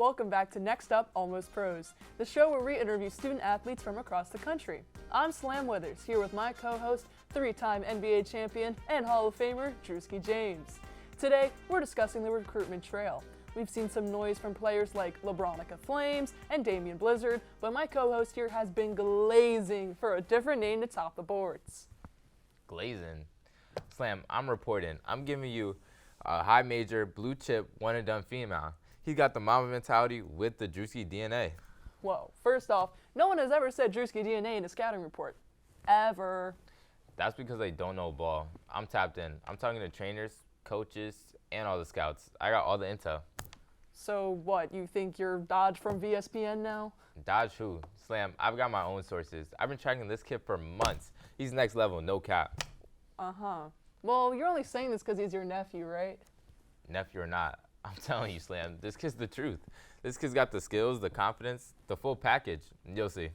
Welcome back to Next Up, Almost Pros, the show where we interview student athletes from across the country. I'm Slam Withers, here with my co-host, three-time NBA champion and Hall of Famer, Drewski James. Today, we're discussing the recruitment trail. We've seen some noise from players like LeBronica Flames and Damian Blizzard, but my co-host here has been glazing for a different name to top the boards. Glazing? Slam, I'm reporting. I'm giving you a high major, blue chip, one and done female. He's got the mama mentality with the Drewski DNA. Whoa, first off, no one has ever said Drewski DNA in a scouting report. Ever. That's because they don't know ball. I'm tapped in. I'm talking to trainers, coaches, and all the scouts. I got all the intel. So what, you think you're Dodge from VSPN now? Dodge who? Slam, I've got my own sources. I've been tracking this kid for months. He's next level, no cap. Uh-huh. Well, you're only saying this because he's your nephew, right? Nephew or not, I'm telling you, Slam, this kid's the truth. This kid's got the skills, the confidence, the full package. You'll see.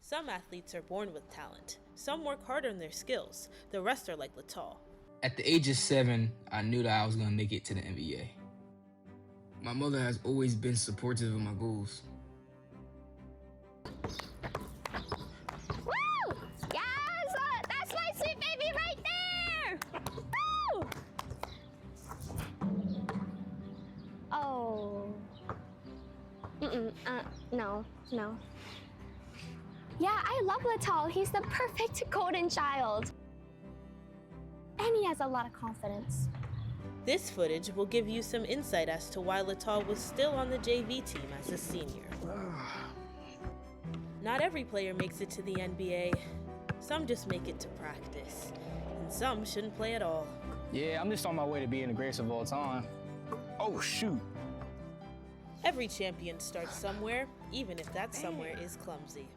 Some athletes are born with talent. Some work hard on their skills. The rest are like Latal. At the age of 7, I knew that I was going to make it to the NBA. My mother has always been supportive of my goals. Woo! Yes! That's my sweet baby right there! Woo! Oh. No. Yeah, I love Latal. He's the perfect golden child. And he has a lot of confidence. This footage will give you some insight as to why Latal was still on the JV team as a senior. Not every player makes it to the NBA. Some just make it to practice. And some shouldn't play at all. Yeah, I'm just on my way to being the greatest of all time. Oh, shoot. Every champion starts somewhere, even if that somewhere is clumsy.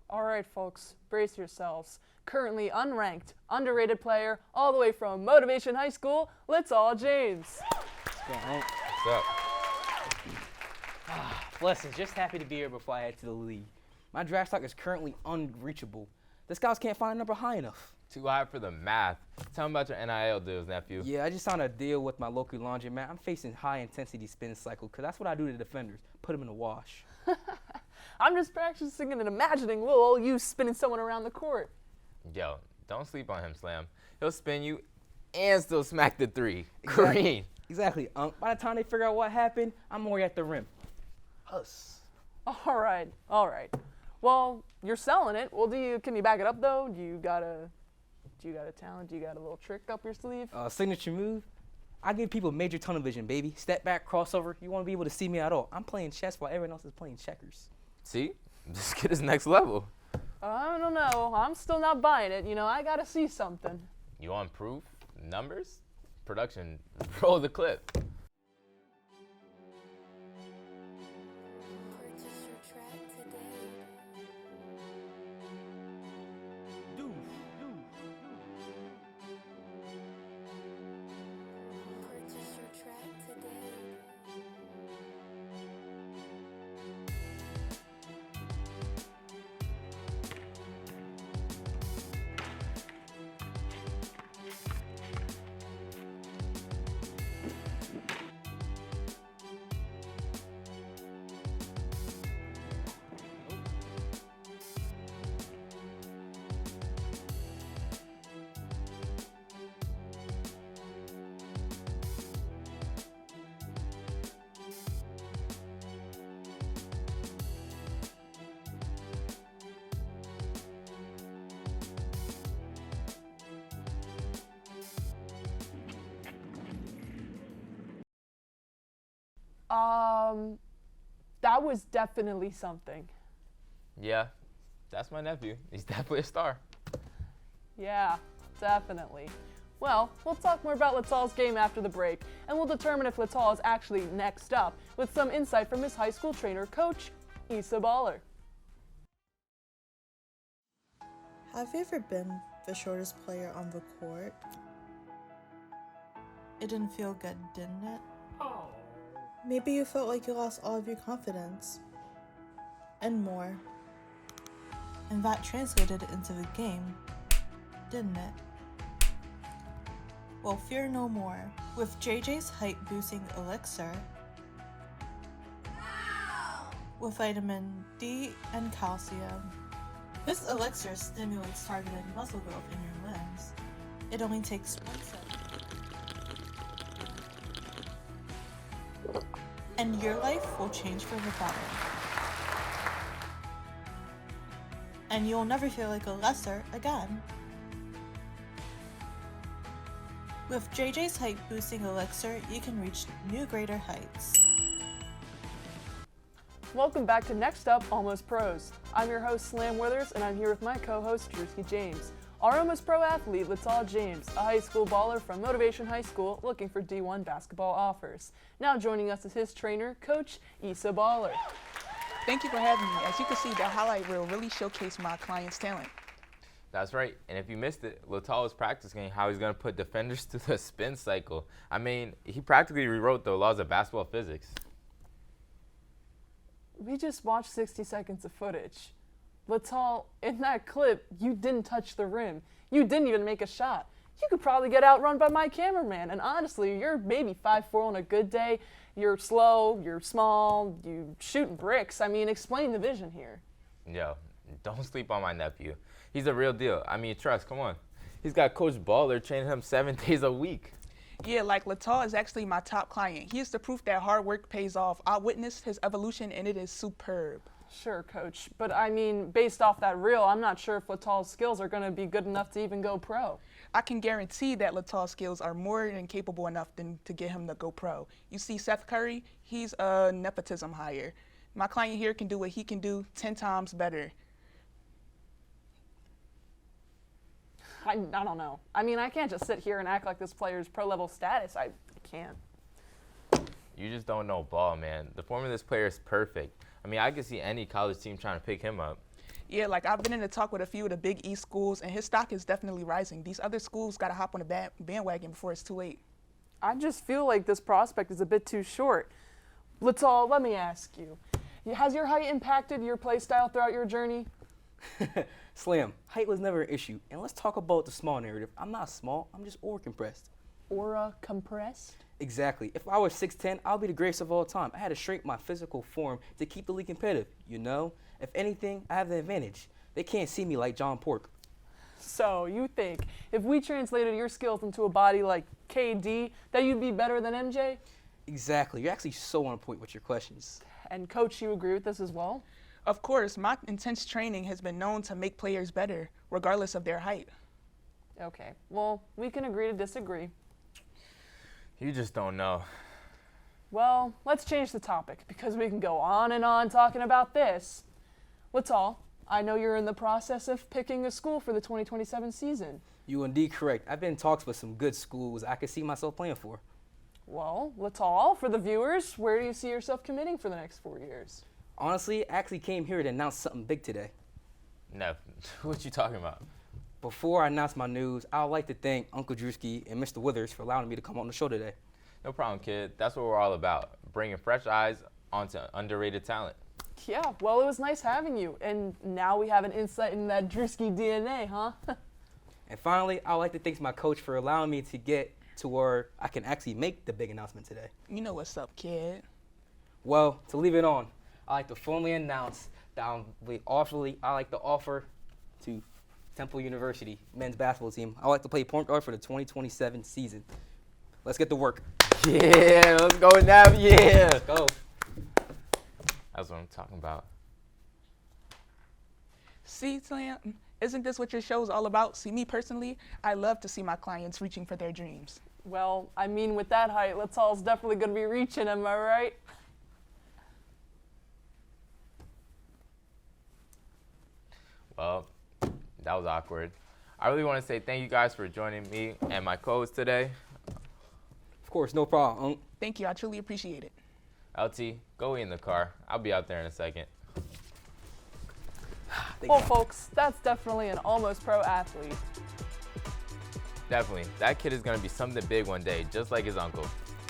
All right, folks, brace yourselves. Currently unranked, underrated player, all the way from Motivation High School, Latal James. What's up? Blessings, just happy to be here before I head to the league. My draft stock is currently unreachable. The scouts can't find a number high enough. Too high for the math. Tell me about your NIL deals, nephew. Yeah, I just signed a deal with my local laundromat. I'm facing high-intensity spin cycle because that's what I do to defenders, put them in the wash. I'm just practicing and imagining little old you spinning someone around the court. Yo, don't sleep on him, Slam. He'll spin you and still smack the three. Exactly. Green. Exactly. By the time they figure out what happened, I'm already at the rim. Us. All right. Well, you're selling it. Well, can you back it up though? Do you got a talent? Do you got a little trick up your sleeve? Signature move. I give people major tunnel vision, baby. Step back, crossover. You won't be able to see me at all. I'm playing chess while everyone else is playing checkers. See? This kid is next level. I don't know. I'm still not buying it. I gotta see something. You want proof? Numbers? Production. Roll the clip. That was definitely something. Yeah, that's my nephew. He's definitely a star. Yeah, definitely. Well, we'll talk more about Latal's game after the break, and we'll determine if Latal is actually next up with some insight from his high school trainer, Coach Issa Baller. Have you ever been the shortest player on the court? It didn't feel good, didn't it? Maybe you felt like you lost all of your confidence. And more. And that translated into the game, didn't it? Well, fear no more. With JJ's height boosting elixir, with vitamin D and calcium. This elixir stimulates targeted muscle growth in your limbs. It only takes 1 second. And your life will change for the better. And you'll never feel like a lesser again. With JJ's height boosting elixir, you can reach new greater heights. Welcome back to Next Up, Almost Pros. I'm your host, Slam Withers, and I'm here with my co-host, Drewski James. Our Almost Pro athlete, Latal James, a high school baller from Motivation High School looking for D1 basketball offers. Now joining us is his trainer, Coach Issa Baller. Thank you for having me. As you can see, the highlight reel really showcased my client's talent. That's right. And if you missed it, Latal was practicing how he's going to put defenders through the spin cycle. I mean, he practically rewrote the laws of basketball physics. We just watched 60 seconds of footage. Latal, in that clip, you didn't touch the rim. You didn't even make a shot. You could probably get outrun by my cameraman. And honestly, you're maybe 5'4" on a good day. You're slow, you're small, you shooting bricks. I mean, explain the vision here. Yo, don't sleep on my nephew. He's a real deal. I mean, trust, come on. He's got Coach Baller training him 7 days a week. Yeah, like Latal is actually my top client. He is the proof that hard work pays off. I witnessed his evolution and it is superb. Sure, Coach. But I mean, based off that reel, I'm not sure if Latal's skills are going to be good enough to even go pro. I can guarantee that Latal's skills are more than capable enough to get him to go pro. You see Seth Curry, he's a nepotism hire. My client here can do what he can do 10 times better. I don't know. I mean, I can't just sit here and act like this player's pro-level status. I can't. You just don't know ball, man. The form of this player is perfect. I mean, I could see any college team trying to pick him up. Yeah, like I've been in a talk with a few of the Big East schools, and his stock is definitely rising. These other schools got to hop on the bandwagon before it's too late. I just feel like this prospect is a bit too short. Latal, let me ask you. Has your height impacted your play style throughout your journey? Slam, height was never an issue. And let's talk about the small narrative. I'm not small, I'm just over-compressed. Aura compressed? Exactly. If I was 6'10", I'll be the greatest of all time. I had to shrink my physical form to keep the league competitive, you know? If anything, I have the advantage. They can't see me like John Pork. So, you think if we translated your skills into a body like KD, that you'd be better than MJ? Exactly. You're actually so on point with your questions. And Coach, you agree with this as well? Of course, my intense training has been known to make players better, regardless of their height. Okay, well, we can agree to disagree. You just don't know. Well, let's change the topic because we can go on and on talking about this. Latal, I know you're in the process of picking a school for the 2027 season. You indeed correct. I've been in talks with some good schools I could see myself playing for. Well, Latal, for the viewers, where do you see yourself committing for the next 4 years? Honestly, I actually came here to announce something big today. No, what you talking about? Before I announce my news, I would like to thank Uncle Drewski and Mr. Withers for allowing me to come on the show today. No problem, kid. That's what we're all about, bringing fresh eyes onto underrated talent. Yeah, well, it was nice having you. And now we have an insight into that Drewski DNA, huh? And finally, I would like to thank my coach for allowing me to get to where I can actually make the big announcement today. You know what's up, kid. Well, to leave it on, I'd like to formally announce that I like to offer to Temple University men's basketball team. I'd like to play point guard for the 2027 season. Let's get to work. Yeah, let's go now. Yeah. Let's go. That's what I'm talking about. See, Slam, isn't this what your show's all about? See, me personally, I love to see my clients reaching for their dreams. Well, I mean, with that height, Latal's definitely going to be reaching, am I right? Well, that was awkward. I really want to say thank you guys for joining me and my co-host today. Of course, no problem. Thank you. I truly appreciate it. LT, go in the car. I'll be out there in a second. Well, folks, that's definitely an almost pro athlete. Definitely. That kid is going to be something big one day, just like his uncle.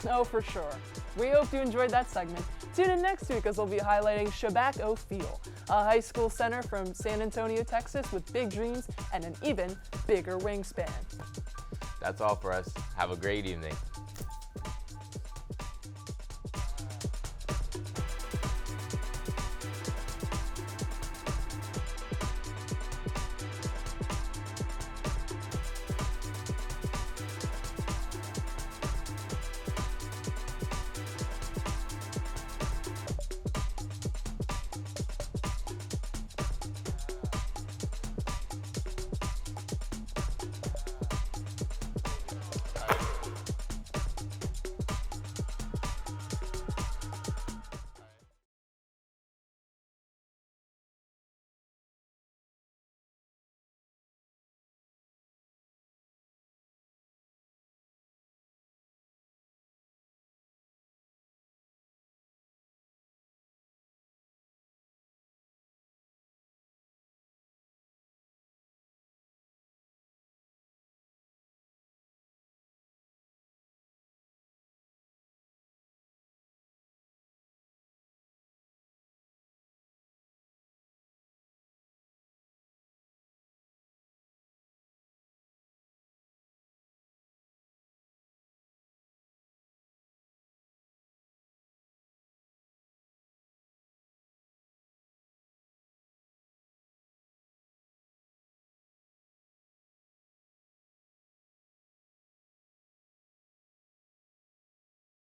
Oh, for sure. We hope you enjoyed that segment. Tune in next week as we'll be highlighting Shabak O'Feel, a high school center from San Antonio, Texas with big dreams and an even bigger wingspan. That's all for us. Have a great evening.